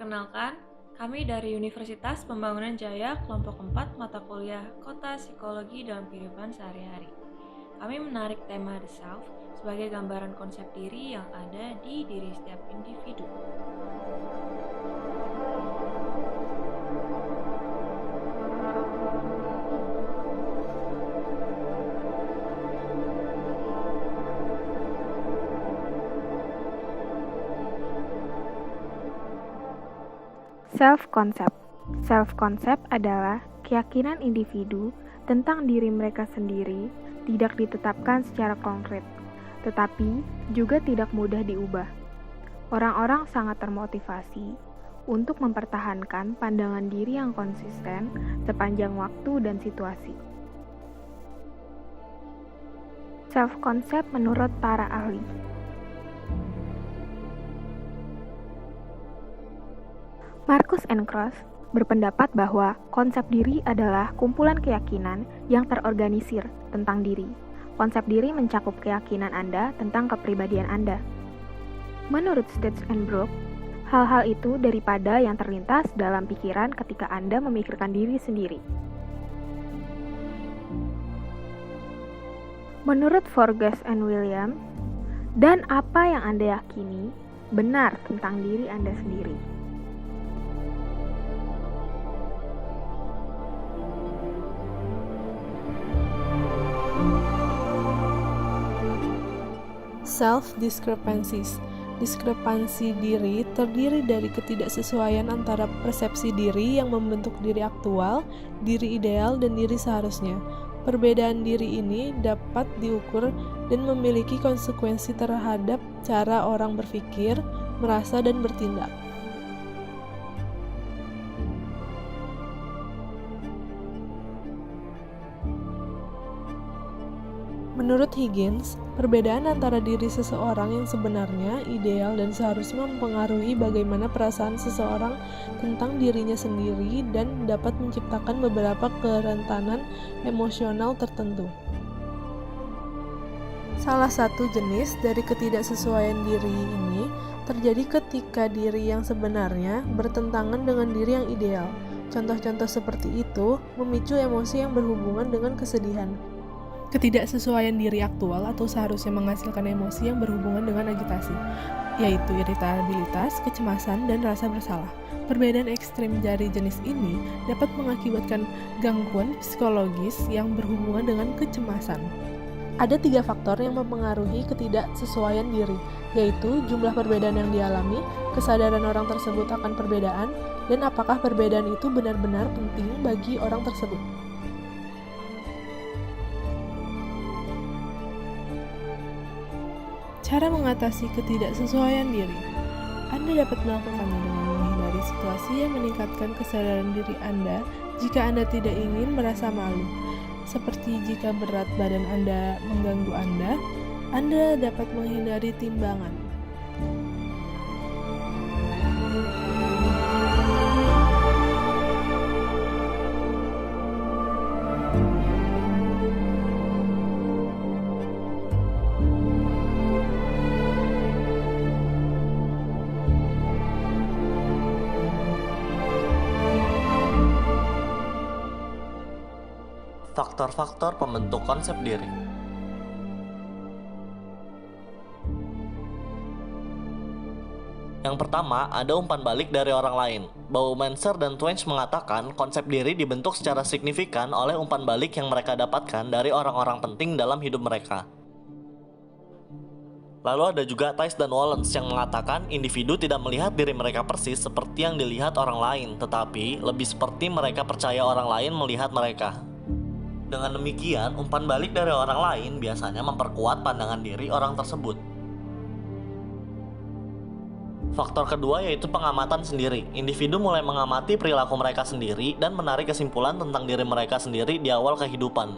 Perkenalkan, kami dari Universitas Pembangunan Jaya, kelompok 4 mata kuliah Kota Psikologi dalam Kehidupan Sehari-hari. Kami menarik tema The Self sebagai gambaran konsep diri yang ada di diri setiap individu. Self-concept. Self-concept adalah keyakinan individu tentang diri mereka sendiri tidak ditetapkan secara konkret, tetapi juga tidak mudah diubah. Orang-orang sangat termotivasi untuk mempertahankan pandangan diri yang konsisten sepanjang waktu dan situasi. Self-concept menurut para ahli. Marcus and Cross berpendapat bahwa konsep diri adalah kumpulan keyakinan yang terorganisir tentang diri. Konsep diri mencakup keyakinan Anda tentang kepribadian Anda. Menurut Stitch and Brook, hal-hal itu daripada yang terlintas dalam pikiran ketika Anda memikirkan diri sendiri. Menurut Forges and Williams, dan apa yang Anda yakini benar tentang diri Anda sendiri. Self-discrepancies. Diskrepansi diri terdiri dari ketidaksesuaian antara persepsi diri yang membentuk diri aktual, diri ideal, dan diri seharusnya. Perbedaan diri ini dapat diukur dan memiliki konsekuensi terhadap cara orang berpikir, merasa, dan bertindak. Menurut Higgins, perbedaan antara diri seseorang yang sebenarnya, ideal, dan seharusnya mempengaruhi bagaimana perasaan seseorang tentang dirinya sendiri dan dapat menciptakan beberapa kerentanan emosional tertentu. Salah satu jenis dari ketidaksesuaian diri ini terjadi ketika diri yang sebenarnya bertentangan dengan diri yang ideal. Contoh-contoh seperti itu memicu emosi yang berhubungan dengan kesedihan. Ketidaksesuaian diri aktual atau seharusnya menghasilkan emosi yang berhubungan dengan agitasi, yaitu iritabilitas, kecemasan, dan rasa bersalah. Perbedaan ekstrem dari jenis ini dapat mengakibatkan gangguan psikologis yang berhubungan dengan kecemasan. Ada 3 faktor yang mempengaruhi ketidaksesuaian diri, yaitu jumlah perbedaan yang dialami, kesadaran orang tersebut akan perbedaan, dan apakah perbedaan itu benar-benar penting bagi orang tersebut. Cara mengatasi ketidaksesuaian diri. Anda dapat melakukannya dengan menghindari situasi yang meningkatkan kesadaran diri Anda jika Anda tidak ingin merasa malu. Seperti jika berat badan Anda mengganggu Anda dapat menghindari timbangan. Faktor-faktor pembentuk konsep diri. Yang pertama, ada umpan balik dari orang lain. Baumancer dan Twenge mengatakan konsep diri dibentuk secara signifikan oleh umpan balik yang mereka dapatkan dari orang-orang penting dalam hidup mereka. Lalu ada juga Tice dan Wallace yang mengatakan individu tidak melihat diri mereka persis seperti yang dilihat orang lain, tetapi lebih seperti mereka percaya orang lain melihat mereka. Dengan demikian, umpan balik dari orang lain biasanya memperkuat pandangan diri orang tersebut. Faktor kedua yaitu pengamatan sendiri. Individu mulai mengamati perilaku mereka sendiri dan menarik kesimpulan tentang diri mereka sendiri di awal kehidupan.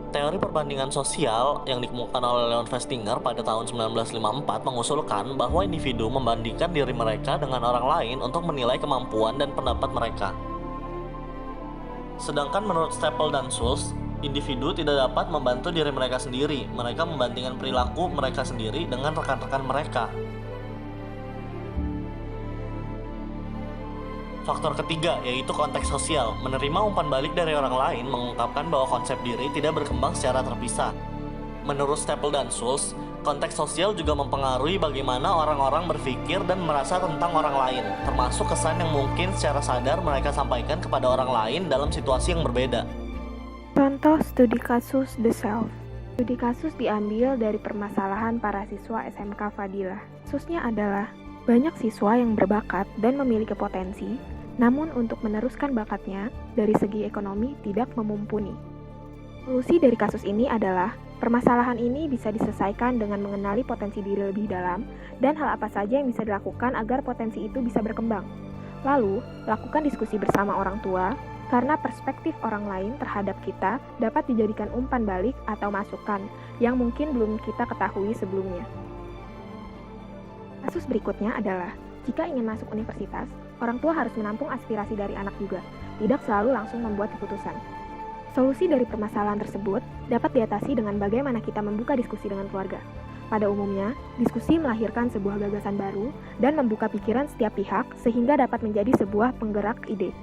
Teori perbandingan sosial yang dikemukakan oleh Leon Festinger pada tahun 1954 mengusulkan bahwa individu membandingkan diri mereka dengan orang lain untuk menilai kemampuan dan pendapat mereka. Sedangkan menurut Staple dan Schultz, individu tidak dapat membantu diri mereka sendiri. Mereka membandingkan perilaku mereka sendiri dengan rekan-rekan mereka. Faktor ketiga yaitu konteks sosial. Menerima umpan balik dari orang lain mengungkapkan bahwa konsep diri tidak berkembang secara terpisah. Menurut Stapel dan Schultz, konteks sosial juga mempengaruhi bagaimana orang-orang berpikir dan merasa tentang orang lain, termasuk kesan yang mungkin secara sadar mereka sampaikan kepada orang lain dalam situasi yang berbeda. Contoh studi kasus The Self. Studi kasus diambil dari permasalahan para siswa SMK Fadilah. Kasusnya adalah banyak siswa yang berbakat dan memiliki potensi, namun untuk meneruskan bakatnya dari segi ekonomi tidak memumpuni. Solusi dari kasus ini adalah permasalahan ini bisa diselesaikan dengan mengenali potensi diri lebih dalam dan hal apa saja yang bisa dilakukan agar potensi itu bisa berkembang. Lalu, lakukan diskusi bersama orang tua karena perspektif orang lain terhadap kita dapat dijadikan umpan balik atau masukan yang mungkin belum kita ketahui sebelumnya. Kasus berikutnya adalah, jika ingin masuk universitas, orang tua harus menampung aspirasi dari anak juga, tidak selalu langsung membuat keputusan. Solusi dari permasalahan tersebut dapat diatasi dengan bagaimana kita membuka diskusi dengan keluarga. Pada umumnya, diskusi melahirkan sebuah gagasan baru dan membuka pikiran setiap pihak sehingga dapat menjadi sebuah penggerak ide.